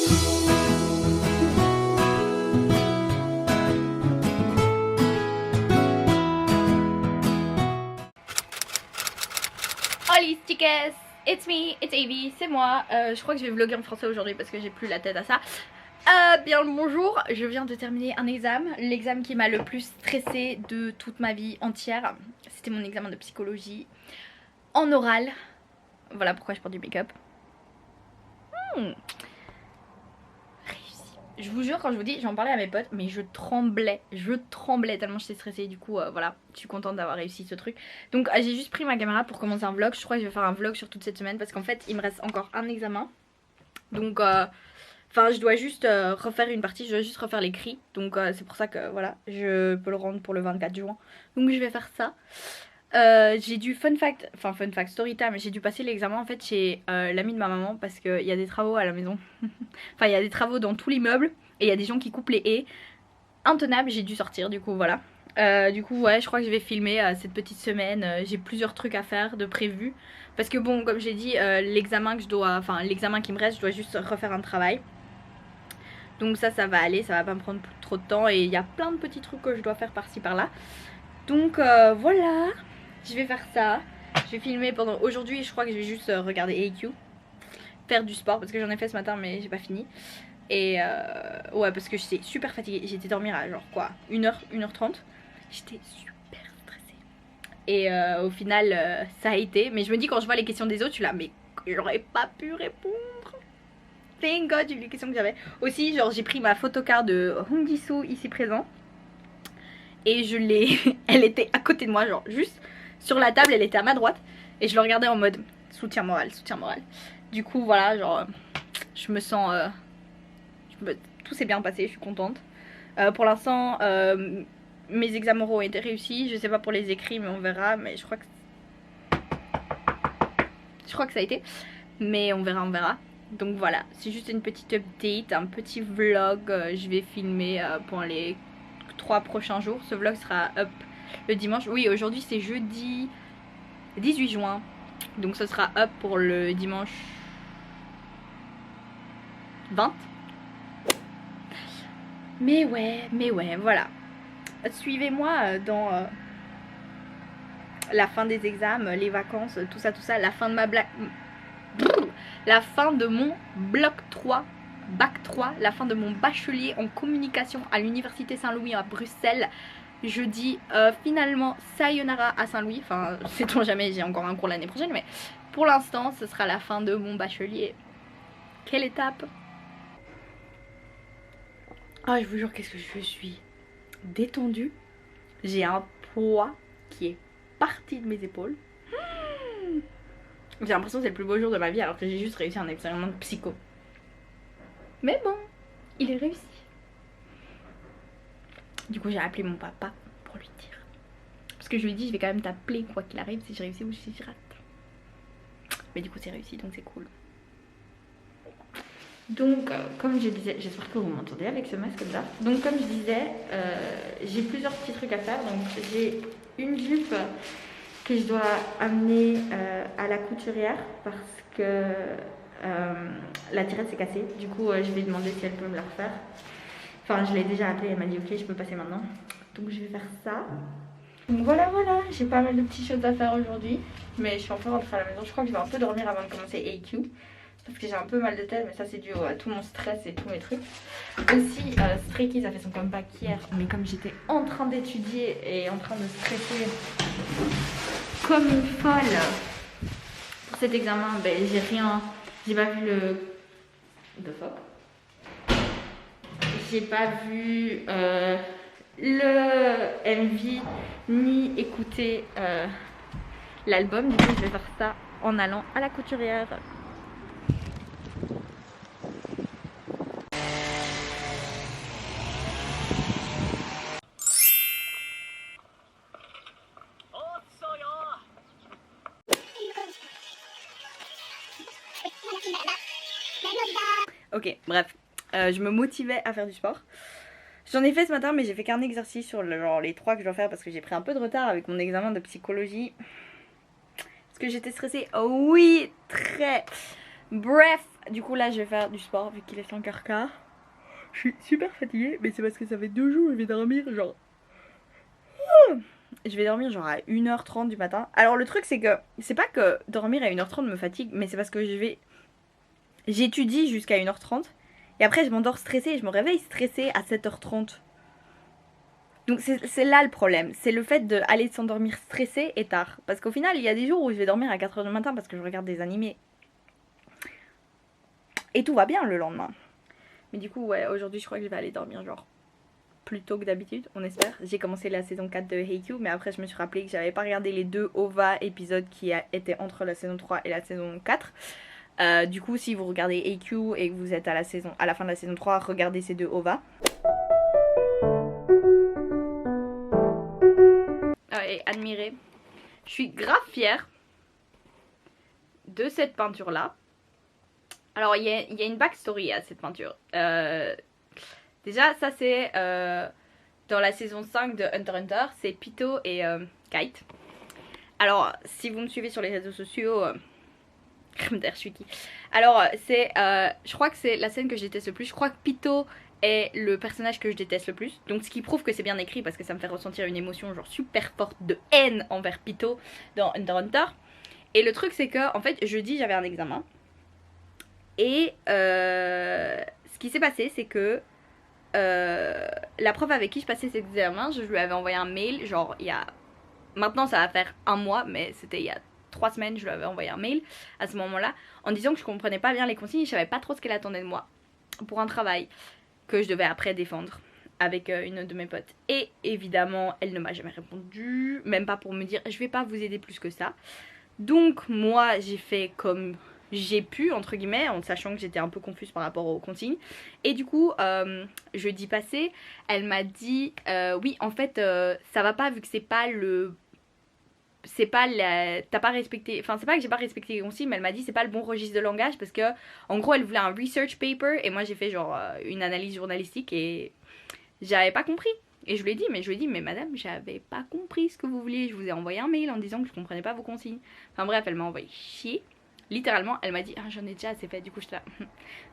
Hola chicas, it's me, it's Avi, c'est moi. Je crois que je vais vlogger en français aujourd'hui parce que j'ai plus la tête à ça. Bien le bonjour, je viens de terminer un examen, l'examen qui m'a le plus stressée de toute ma vie entière. C'était mon examen de psychologie en oral. Voilà pourquoi je porte du make-up. Réussi. Je vous jure, quand je vous dis, j'en parlais à mes potes, mais je tremblais tellement j'étais stressée. Du coup, voilà, je suis contente d'avoir réussi ce truc. Donc, j'ai juste pris ma caméra pour commencer un vlog. Je crois que je vais faire un vlog sur toute cette semaine parce qu'en fait, il me reste encore un examen. Donc, enfin, je dois juste refaire une partie, je dois juste refaire l'écrit. Donc, c'est pour ça que voilà, je peux le rendre pour le 24 juin. Donc, je vais faire ça. J'ai dû fun fact story time, j'ai dû passer l'examen en fait chez l'ami de ma maman parce qu'il y a des travaux à la maison. Enfin il y a des travaux dans tout l'immeuble et il y a des gens qui coupent les haies. Intenable, j'ai dû sortir du coup voilà. Du coup ouais, je crois que je vais filmer cette petite semaine. J'ai plusieurs trucs à faire de prévu parce que bon, comme j'ai dit, l'examen qui me reste, je dois juste refaire un travail. Donc ça va aller, ça va pas me prendre trop de temps et il y a plein de petits trucs que je dois faire par-ci par-là. Donc voilà, je vais faire ça. Je vais filmer pendant aujourd'hui. Je crois que je vais juste regarder AQ, faire du sport parce que j'en ai fait ce matin mais j'ai pas fini. Et ouais, parce que j'étais super fatiguée. J'ai été dormir à genre quoi, 1h, 1h30. J'étais super stressée. Et au final, ça a été. Mais je me dis, quand je vois les questions des autres, je suis là, mais j'aurais pas pu répondre. Thank God, j'ai eu les questions que j'avais. Aussi, genre, j'ai pris ma photocard de Hong Jisoo ici présent. Et je l'ai. Elle était à côté de moi, genre juste sur la table, elle était à ma droite. Et je le regardais en mode soutien moral, soutien moral. Du coup, voilà, genre, je me sens. Tout s'est bien passé, je suis contente. Pour l'instant, mes examens oraux ont été réussis. Je sais pas pour les écrits, mais on verra. Mais je crois que ça a été. Mais on verra, on verra. Donc voilà, c'est juste une petite update, un petit vlog. Je vais filmer pour les 3 prochains jours. Ce vlog sera up le dimanche. Oui, aujourd'hui c'est jeudi 18 juin. Donc ce sera up pour le dimanche 20. Mais ouais, voilà. Suivez-moi dans la fin des examens, les vacances, tout ça, la fin de la fin de mon bloc 3, bac 3, la fin de mon bachelier en communication à l'université Saint-Louis à Bruxelles. Je dis finalement sayonara à Saint-Louis, enfin sait-on jamais, j'ai encore un cours l'année prochaine, mais pour l'instant ce sera la fin de mon bachelier. Quelle étape! Ah, je vous jure, qu'est-ce que je suis détendue. J'ai un poids qui est parti de mes épaules. J'ai l'impression que c'est le plus beau jour de ma vie alors que j'ai juste réussi un examen de psycho. Mais bon, il est réussi. Du coup j'ai appelé mon papa pour lui dire. Parce que je lui ai dit je vais quand même t'appeler quoi qu'il arrive si je réussis ou si je rate. Mais du coup c'est réussi donc c'est cool. Donc comme je disais, j'espère que vous m'entendez avec ce masque là. Donc comme je disais, j'ai plusieurs petits trucs à faire. Donc j'ai une jupe que je dois amener à la couturière parce que la tirette s'est cassée. Du coup je vais demander si elle peut me la refaire. Enfin je l'ai déjà appelée, elle m'a dit ok je peux passer maintenant. Donc je vais faire ça. Donc voilà, j'ai pas mal de petites choses à faire aujourd'hui. Mais je suis un peu rentrée à la maison. Je crois que je vais un peu dormir avant de commencer AQ. Parce que j'ai un peu mal de tête, mais ça c'est dû à tout mon stress et tous mes trucs. Aussi, Stray Kids a fait son comeback hier, mais comme j'étais en train d'étudier et en train de stresser comme une folle pour cet examen, ben j'ai pas vu j'ai pas vu le MV ni écouter l'album. Du coup, je vais faire ça en allant à la couturière. Ok, bref, je me motivais à faire du sport. J'en ai fait ce matin, mais j'ai fait qu'un exercice sur genre, les 3 que je dois faire parce que j'ai pris un peu de retard avec mon examen de psychologie. Parce que j'étais stressée. Oh oui, très. Bref, Du coup là je vais faire du sport vu qu'il est 5h15. Je suis super fatiguée, mais c'est parce que ça fait 2 jours que je vais dormir genre... Je vais dormir genre à 1h30 du matin. Alors le truc c'est que, c'est pas que dormir à 1h30 me fatigue, mais c'est parce que j'étudie jusqu'à 1h30. Et après je m'endors stressée et je me réveille stressée à 7h30. Donc c'est là le problème, c'est le fait d'aller s'endormir stressé et tard. Parce qu'au final, il y a des jours où je vais dormir à 4h du matin parce que je regarde des animés. Et tout va bien le lendemain. Mais du coup, ouais, aujourd'hui, je crois que je vais aller dormir genre plus tôt que d'habitude, on espère. J'ai commencé la saison 4 de Haikyuu, mais après, je me suis rappelé que j'avais pas regardé les 2 OVA épisodes qui étaient entre la saison 3 et la saison 4. Du coup, si vous regardez Haikyuu et que vous êtes à la fin de la saison 3, regardez ces 2 OVA. Et admirez. Je suis grave fière de cette peinture là. Alors il y a une backstory à cette peinture. Déjà ça c'est dans la saison 5 de Hunter x Hunter, c'est Pito et Kite. Alors si vous me suivez sur les réseaux sociaux, je suis qui. Alors c'est, je crois que c'est la scène que je déteste le plus. Je crois que Pito est le personnage que je déteste le plus. Donc ce qui prouve que c'est bien écrit parce que ça me fait ressentir une émotion genre super forte de haine envers Pito dans Hunter x Hunter. Et le truc c'est que en fait jeudi j'avais un examen. Et ce qui s'est passé, c'est que la prof avec qui je passais cet examen, je lui avais envoyé un mail, genre il y a... Maintenant ça va faire un mois, mais c'était il y a 3 semaines, je lui avais envoyé un mail à ce moment-là, en disant que je comprenais pas bien les consignes, je savais pas trop ce qu'elle attendait de moi pour un travail que je devais après défendre avec une de mes potes. Et évidemment, elle ne m'a jamais répondu, même pas pour me dire je vais pas vous aider plus que ça. Donc moi j'ai fait comme j'ai pu entre guillemets en sachant que j'étais un peu confuse par rapport aux consignes. Et du coup jeudi passé elle m'a dit oui en fait ça va pas vu que c'est pas le... C'est pas la... T'as pas respecté... Enfin c'est pas que j'ai pas respecté les consignes, mais elle m'a dit c'est pas le bon registre de langage parce que en gros elle voulait un research paper et moi j'ai fait genre une analyse journalistique et j'avais pas compris. Et je lui ai dit, mais madame, j'avais pas compris ce que vous vouliez. Je vous ai envoyé un mail en disant que je comprenais pas vos consignes. Enfin bref, elle m'a envoyé chier. Littéralement, elle m'a dit, ah, j'en ai déjà assez fait. Du coup, j'étais là,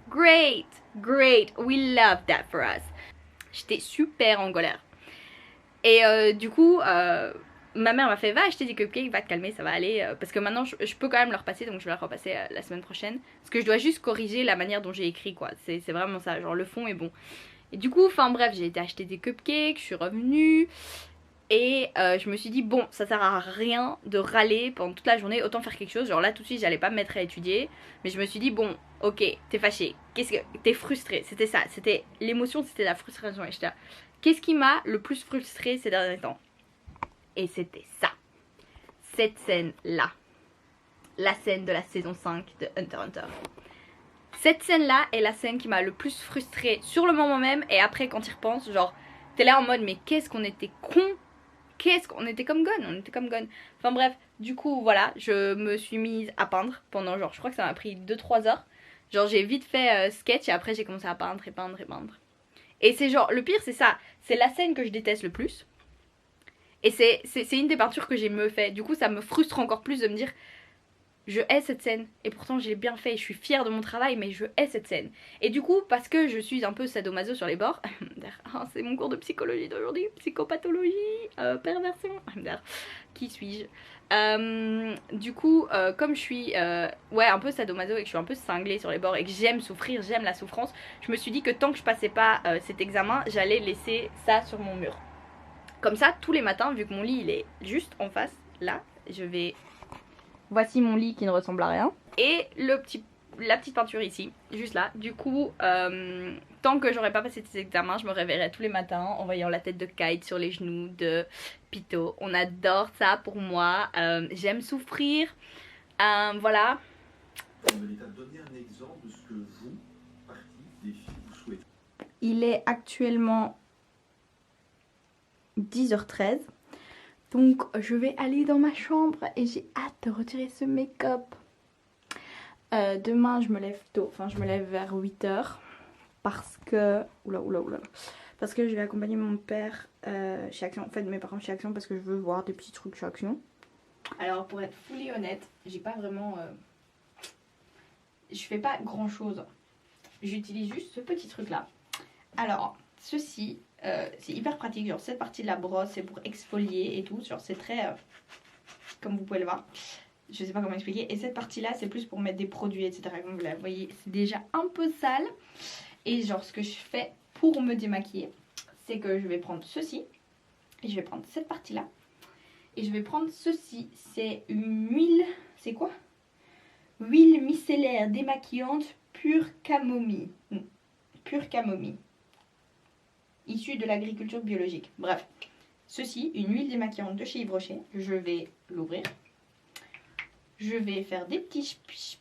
great, great, we love that for us. J'étais super en colère. Et du coup, ma mère m'a fait, va acheter des cupcakes, va te calmer, ça va aller. Parce que maintenant, je peux quand même leur passer, donc je vais leur repasser la semaine prochaine. Parce que je dois juste corriger la manière dont j'ai écrit, quoi. C'est vraiment ça, genre le fond est bon. Et du coup, enfin bref, j'ai été acheter des cupcakes, je suis revenue et je me suis dit bon, ça sert à rien de râler pendant toute la journée, autant faire quelque chose. Genre là tout de suite, j'allais pas me mettre à étudier, mais je me suis dit bon, ok, t'es fâchée, t'es frustrée, c'était ça, c'était l'émotion, c'était la frustration. Et j'étais là, qu'est-ce qui m'a le plus frustrée ces derniers temps? Et c'était ça, cette scène là, la scène de la saison 5 de Hunter x Hunter. Cette scène-là est la scène qui m'a le plus frustrée sur le moment même et après quand tu y repenses, genre t'es là en mode mais qu'est-ce qu'on était con, qu'est-ce qu'on était comme gonne, on était comme gonne. Enfin bref, du coup voilà, je me suis mise à peindre pendant genre je crois que ça m'a pris 2-3 heures. Genre j'ai vite fait sketch et après j'ai commencé à peindre et peindre et peindre. Et c'est genre, le pire c'est ça, c'est la scène que je déteste le plus. Et c'est une des peintures que j'ai mieux fait. Du coup ça me frustre encore plus de me dire je hais cette scène et pourtant j'ai bien fait, je suis fière de mon travail mais je hais cette scène. Et du coup parce que je suis un peu sadomaso sur les bords, c'est mon cours de psychologie d'aujourd'hui, psychopathologie, perversion, qui suis-je, du coup comme je suis ouais un peu sadomaso et que je suis un peu cinglée sur les bords et que j'aime souffrir, j'aime la souffrance, je me suis dit que tant que je passais pas cet examen, j'allais laisser ça sur mon mur. Comme ça tous les matins, vu que mon lit il est juste en face, là, je vais... Voici mon lit qui ne ressemble à rien. Et la petite peinture ici, juste là. Du coup, tant que j'aurais pas passé ces examens, je me réveillerais tous les matins en voyant la tête de Kite sur les genoux de Pito. On adore ça pour moi. J'aime souffrir. Voilà. Donner un exemple de ce que vous, partie des filles, vous souhaitez. Il est actuellement 10h13. Donc je vais aller dans ma chambre et j'ai hâte de retirer ce make-up. Demain je me lève tôt, enfin je me lève vers 8h parce que... Oula. Parce que je vais accompagner mon père chez Action, en fait mes parents chez Action parce que je veux voir des petits trucs chez Action. Alors pour être fully honnête, j'ai pas vraiment je fais pas grand chose. J'utilise juste ce petit truc là. Alors ceci c'est hyper pratique, genre cette partie de la brosse c'est pour exfolier et tout, genre c'est très comme vous pouvez le voir, je sais pas comment expliquer, et cette partie là c'est plus pour mettre des produits etc. Comme vous la voyez c'est déjà un peu sale, et genre ce que je fais pour me démaquiller c'est que je vais prendre ceci et je vais prendre cette partie là et je vais prendre ceci, c'est une huile, c'est quoi? Huile micellaire démaquillante pure camomille, issue de l'agriculture biologique. Bref, ceci, une huile démaquillante de chez Yves Rocher. Je vais l'ouvrir. Je vais faire des petits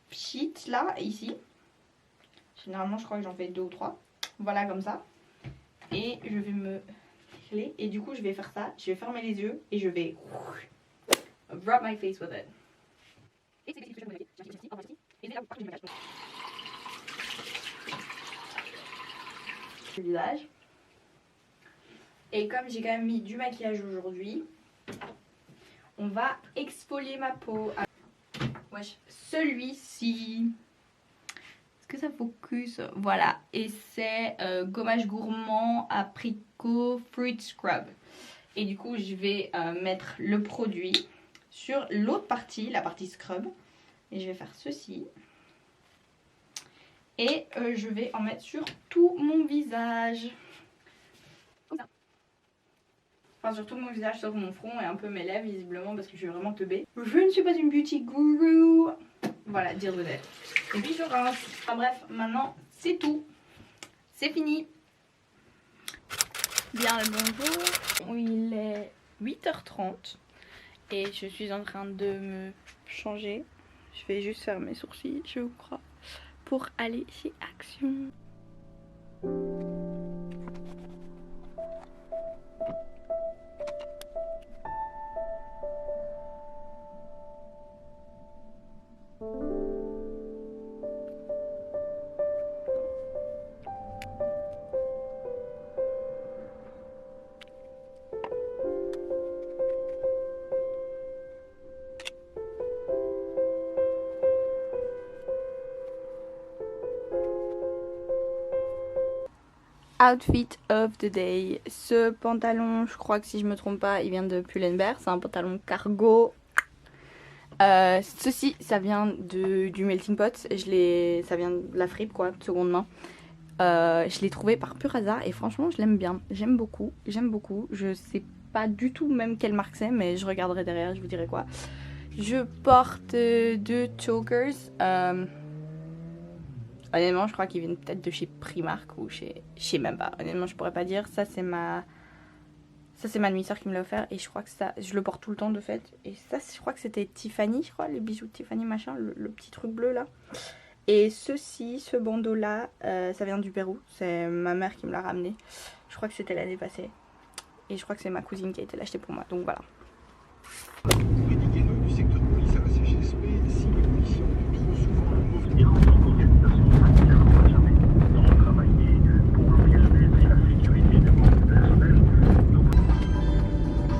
pchits là, ici. Généralement, je crois que j'en fais 2 ou 3. Voilà, comme ça. Et je vais me décaler. Et du coup, je vais faire ça. Je vais fermer les yeux et je vais rub my face with it. Le visage. Et comme j'ai quand même mis du maquillage aujourd'hui, on va exfolier ma peau. Wesh, celui-ci. Est-ce que ça focus? Voilà. Et c'est gommage gourmand apricot fruit scrub. Et du coup, je vais mettre le produit sur l'autre partie, la partie scrub. Et je vais faire ceci. Et je vais en mettre sur tout mon visage. Comme ça. Enfin sur tout mon visage sauf mon front et un peu mes lèvres visiblement parce que je suis vraiment teubée. Je ne suis pas une beauty guru. Voilà, dire de l'aide. Et puis je rince. Enfin bref, maintenant c'est tout. C'est fini. Bien le bonjour. Il est 8h30 et je suis en train de me changer. Je vais juste faire mes sourcils, je crois, pour aller chez Action. Outfit of the day. Ce pantalon, je crois que si je me trompe pas, il vient de Pull&Bear. C'est un pantalon cargo. Ceci, ça vient du Melting Pot. Ça vient de la fripe, quoi, de seconde main. Je l'ai trouvé par pur hasard et franchement, je l'aime bien. J'aime beaucoup. Je sais pas du tout même quelle marque c'est, mais je regarderai derrière, je vous dirai quoi. Je porte 2 chokers. Honnêtement, je crois qu'ils viennent peut-être de chez Primark ou je sais même pas. Honnêtement, je pourrais pas dire. Ça, c'est ma demi-sœur qui me l'a offert et je crois que ça, je le porte tout le temps de fait. Et ça, je crois que c'était Tiffany, je crois, les bijoux de Tiffany machin, le petit truc bleu là. Et ce bandeau là, ça vient du Pérou. C'est ma mère qui me l'a ramené. Je crois que c'était l'année passée. Et je crois que c'est ma cousine qui a été l'acheter pour moi. Donc voilà. Du secteur de police à la CGSP, si les policiers ont trop souvent le mauvais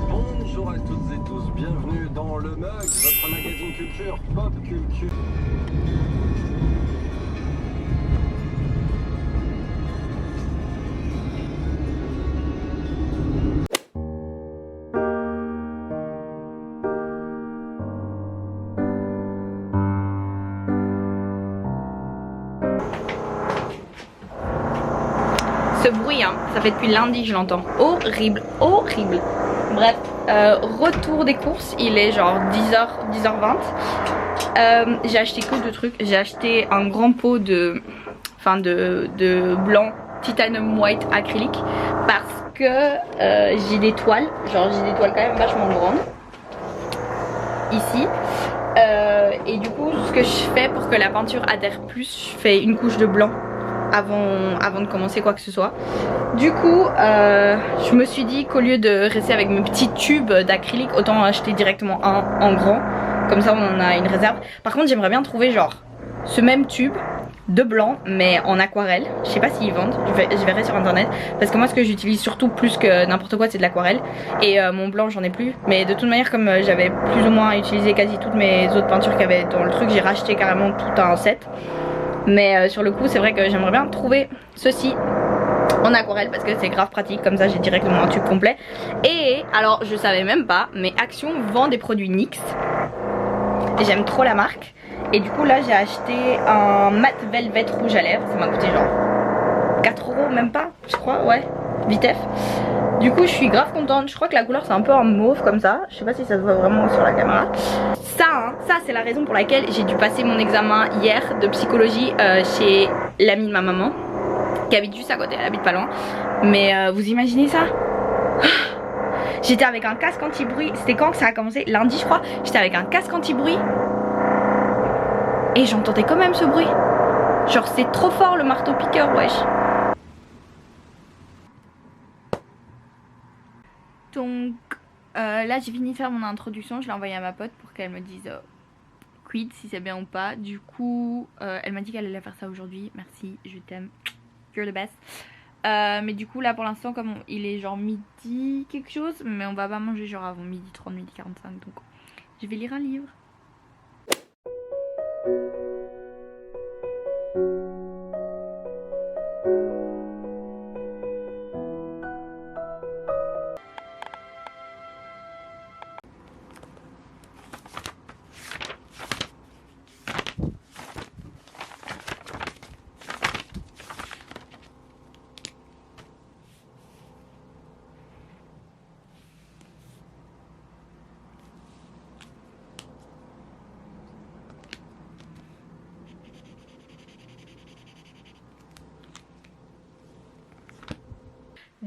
Bonjour à toutes et tous, bienvenue dans le MUG, votre magazine culture, pop culture. Ce bruit, hein, ça fait depuis lundi que je l'entends. Horrible, horrible. Bref, retour des courses, il est genre 10h20. J'ai acheté que 2 trucs. J'ai acheté un grand pot de blanc titanium white acrylique parce que j'ai des toiles. Genre j'ai des toiles quand même vachement grandes. Ici. Et du coup, ce que je fais pour que la peinture adhère plus, je fais une couche de blanc avant de commencer quoi que ce soit. Du coup je me suis dit qu'au lieu de rester avec mes petits tubes d'acrylique, autant acheter directement un en grand, comme ça on en a une réserve. Par contre j'aimerais bien trouver genre ce même tube de blanc mais en aquarelle. Je sais pas s'ils vendent, je verrai sur internet, parce que moi ce que j'utilise surtout plus que n'importe quoi c'est de l'aquarelle. Et mon blanc j'en ai plus, mais de toute manière comme j'avais plus ou moins utilisé quasi toutes mes autres peintures qu'il y avait dans le truc, j'ai racheté carrément tout un set. Mais sur le coup c'est vrai que j'aimerais bien trouver ceci en aquarelle parce que c'est grave pratique, comme ça j'ai directement un tube complet. Et alors je savais même pas, mais Action vend des produits NYX et j'aime trop la marque. Et du coup là j'ai acheté un mat velvet rouge à lèvres, ça m'a coûté genre 4 € même pas je crois, ouais, vitef. Du coup je suis grave contente, je crois que la couleur c'est un peu en mauve comme ça, je sais pas si ça se voit vraiment sur la caméra. Ça c'est la raison pour laquelle j'ai dû passer mon examen hier de psychologie chez l'amie de ma maman qui habite juste à côté, elle habite pas loin. Mais vous imaginez ça? J'étais avec un casque anti-bruit, c'était quand que ça a commencé? Lundi je crois, j'étais avec un casque anti-bruit et j'entendais quand même ce bruit. Genre c'est trop fort le marteau piqueur, wesh. Donc là j'ai fini de faire mon introduction, je l'ai envoyée à ma pote pour qu'elle me dise quid si c'est bien ou pas. Du coup elle m'a dit qu'elle allait faire ça aujourd'hui, merci, je t'aime, you're the best. Mais du coup là pour l'instant comme il est genre midi quelque chose, mais on va pas manger genre avant midi 30, midi 45, donc je vais lire un livre.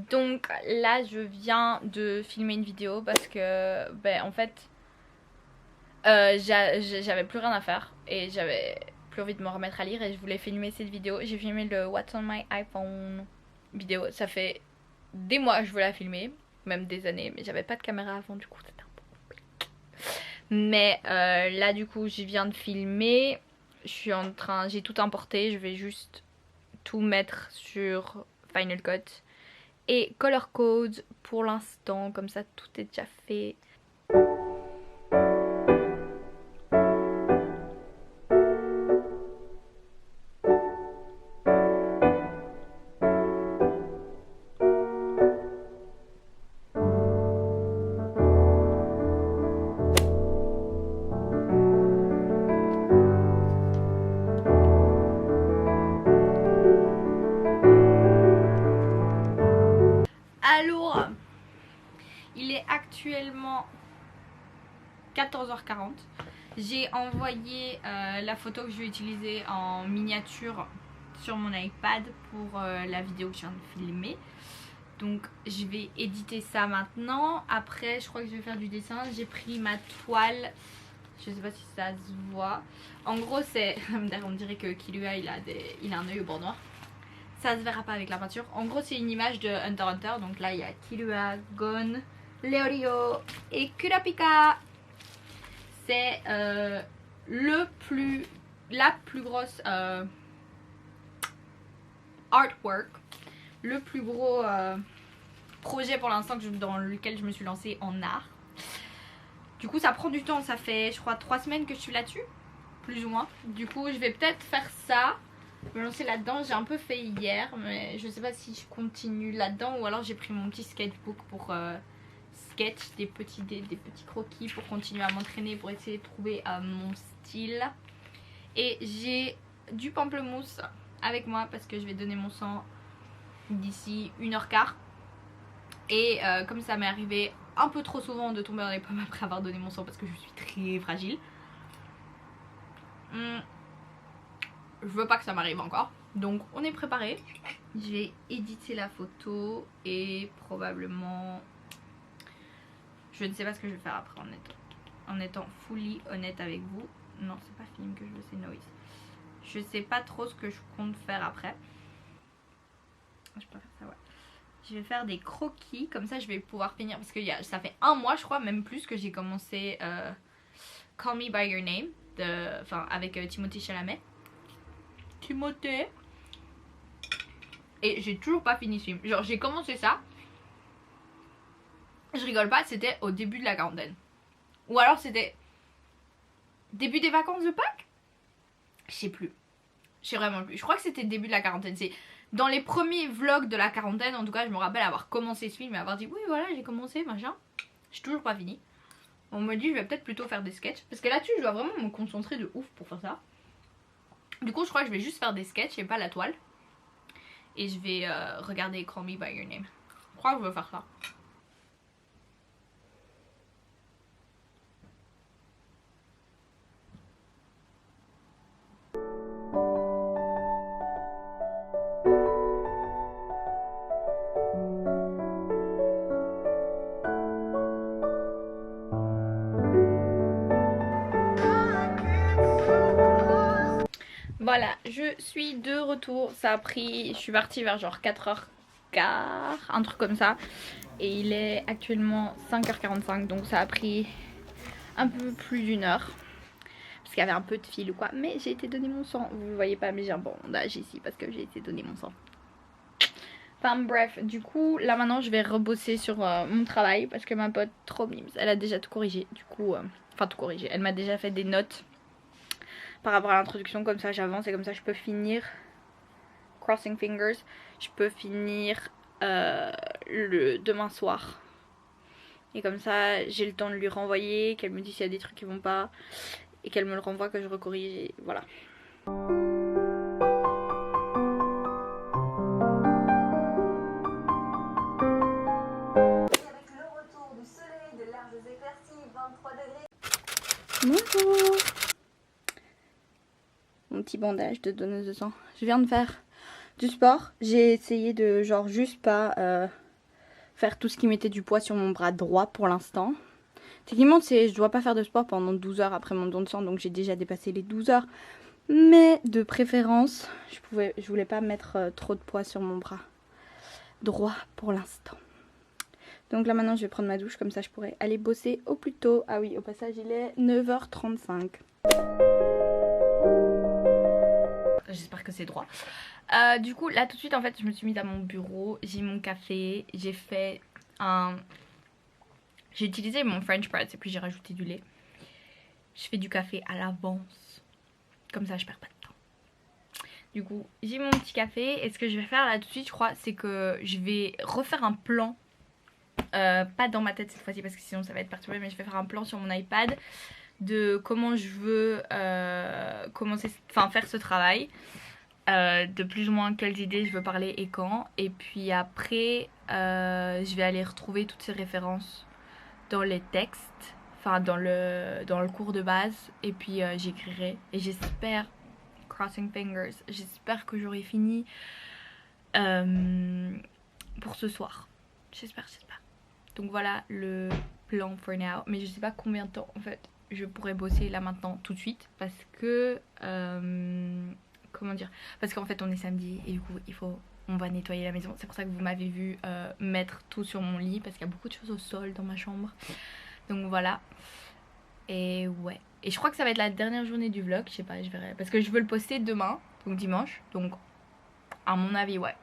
Donc là je viens de filmer une vidéo parce que en fait j'avais plus rien à faire et j'avais plus envie de me remettre à lire et je voulais filmer cette vidéo. J'ai filmé le What's on my iPhone vidéo, ça fait des mois que je voulais la filmer, même des années, mais j'avais pas de caméra avant, du coup c'était un peu compliqué. Mais là du coup je viens de filmer, je suis en train, j'ai tout importé, je vais juste tout mettre sur Final Cut et Color Code pour l'instant, comme ça tout est déjà fait. Alors, il est actuellement 14h40. J'ai envoyé la photo que je vais utiliser en miniature sur mon iPad pour la vidéo que je viens de filmer. Donc je vais éditer ça maintenant. Après je crois que je vais faire du dessin. J'ai pris ma toile. Je sais pas si ça se voit. En gros c'est... on dirait que Killua il a un œil au bord noir. Ça se verra pas avec la peinture. En gros c'est une image de Hunter x Hunter. Donc là il y a Killua, Gon, Leorio et Kurapika. C'est la plus grosse artwork, le plus gros projet pour l'instant dans lequel je me suis lancée en art. Du coup ça prend du temps, ça fait je crois 3 semaines que je suis là-dessus, plus ou moins. Du coup je vais peut-être faire ça, me lancer là-dedans. J'ai un peu fait hier, mais je sais pas si je continue là-dedans ou alors j'ai pris mon petit sketchbook pour sketch, des petits croquis pour continuer à m'entraîner, pour essayer de trouver mon style. Et j'ai du pamplemousse avec moi parce que je vais donner mon sang d'ici 1h15. Et comme ça m'est arrivé un peu trop souvent de tomber dans les pommes après avoir donné mon sang parce que je suis très fragile, je veux pas que ça m'arrive encore. Donc on est préparé. Je vais éditer la photo et probablement... je ne sais pas ce que je vais faire après en étant fully honnête avec vous. Non c'est pas film que je veux, c'est noise. Je sais pas trop ce que je compte faire après. Je peux faire ça, ouais. Je vais faire des croquis, comme ça je vais pouvoir finir. Parce que ça fait 1 mois je crois, même plus, que j'ai commencé Call Me By Your Name avec Timothée Chalamet. Timothée. Et j'ai toujours pas fini ce film. Genre j'ai commencé ça, je rigole pas, c'était au début de la quarantaine. Ou alors c'était début des vacances de Pâques, je sais plus. Je sais vraiment plus. Je crois que c'était le début de la quarantaine. C'est dans les premiers vlogs de la quarantaine, en tout cas, je me rappelle avoir commencé ce film et avoir dit oui, voilà, j'ai commencé, machin. J'ai toujours pas fini. On me dit, je vais peut-être plutôt faire des sketchs. Parce que là-dessus, je dois vraiment me concentrer de ouf pour faire ça. Du coup, je crois que je vais juste faire des sketchs et pas la toile. Et je vais regarder Call Me By Your Name. Je crois que je vais faire ça. Voilà, je suis de retour. Ça a pris, je suis partie vers genre 4h15, un truc comme ça. Et il est actuellement 5h45, donc ça a pris un peu plus d'1 heure. Parce qu'il y avait un peu de fil ou quoi. Mais j'ai été donner mon sang. Vous ne voyez pas, mais j'ai un bandage ici parce que j'ai été donner mon sang. Enfin bref, du coup, là maintenant je vais rebosser sur mon travail. Parce que ma pote, trop mimes, elle a déjà tout corrigé. Du coup, enfin tout corrigé. Elle m'a déjà fait des notes par rapport à l'introduction, comme ça j'avance et comme ça je peux finir Crossing Fingers, je peux finir le demain soir et comme ça j'ai le temps de lui renvoyer, qu'elle me dise s'il y a des trucs qui vont pas et qu'elle me le renvoie, que je recorrige et voilà. Avec le retour du soleil, de larges éclaircies, 23 degrés. Bonjour. Mon petit bandage de donneuse de sang. Je viens de faire du sport. J'ai essayé de genre juste pas faire tout ce qui mettait du poids sur mon bras droit pour l'instant. Techniquement je dois pas faire de sport pendant 12 heures après mon don de sang, donc j'ai déjà dépassé les 12 heures. Mais de préférence, je voulais pas mettre trop de poids sur mon bras droit pour l'instant. Donc là maintenant je vais prendre ma douche, comme ça je pourrais aller bosser au plus tôt. Ah oui, au passage il est 9h35. J'espère que c'est droit. Du coup là tout de suite en fait je me suis mise à mon bureau, j'ai mon café, j'ai fait un... J'ai utilisé mon French press et puis j'ai rajouté du lait. Je fais du café à l'avance, comme ça je perds pas de temps. Du coup j'ai mon petit café et ce que je vais faire là tout de suite je crois c'est que je vais refaire un plan. Pas dans ma tête cette fois-ci parce que sinon ça va être perturbé, mais je vais faire un plan sur mon iPad de comment je veux faire ce travail. De plus ou moins quelles idées je veux parler et quand. Et puis après je vais aller retrouver toutes ces références dans les textes, enfin dans le cours de base. Et puis j'écrirai et j'espère, crossing fingers, j'espère que j'aurai fini pour ce soir. J'espère. Donc voilà le plan for now. Mais je sais pas combien de temps en fait je pourrais bosser là maintenant tout de suite parce que comment dire, parce qu'en fait on est samedi et du coup on va nettoyer la maison. C'est pour ça que vous m'avez vu mettre tout sur mon lit parce qu'il y a beaucoup de choses au sol dans ma chambre. Donc voilà. Et ouais. Et je crois que ça va être la dernière journée du vlog. Je sais pas, je verrai. Parce que je veux le poster demain, donc dimanche. Donc à mon avis ouais.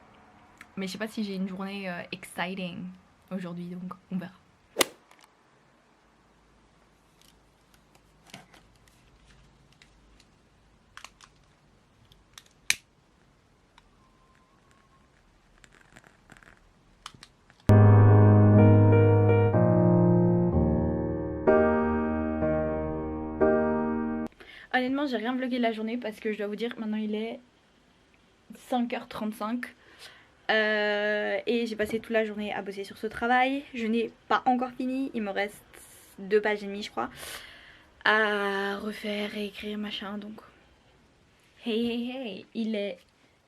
Mais je sais pas si j'ai une journée exciting aujourd'hui, donc on verra. Honnêtement j'ai rien vlogué de la journée parce que je dois vous dire maintenant il est 5h35 et j'ai passé toute la journée à bosser sur ce travail. Je n'ai pas encore fini, il me reste 2 pages et demie je crois à refaire et écrire machin. Donc hey, il est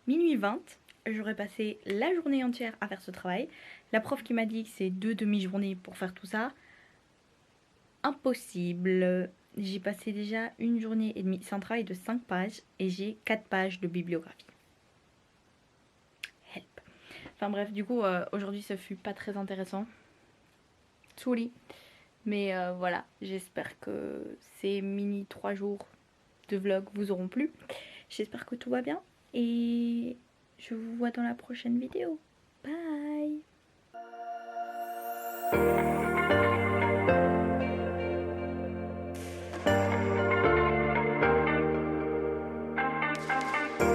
minuit 20, j'aurais passé la journée entière à faire ce travail. La prof qui m'a dit que c'est 2 demi-journées pour faire tout ça, impossible. J'ai passé déjà 1 journée et demie. C'est un travail de 5 pages et j'ai 4 pages de bibliographie. Help. Enfin bref, du coup aujourd'hui ça fut pas très intéressant. Sorry. Mais voilà, j'espère que ces mini 3 jours de vlog vous auront plu. J'espère que tout va bien et je vous vois dans la prochaine vidéo. Bye.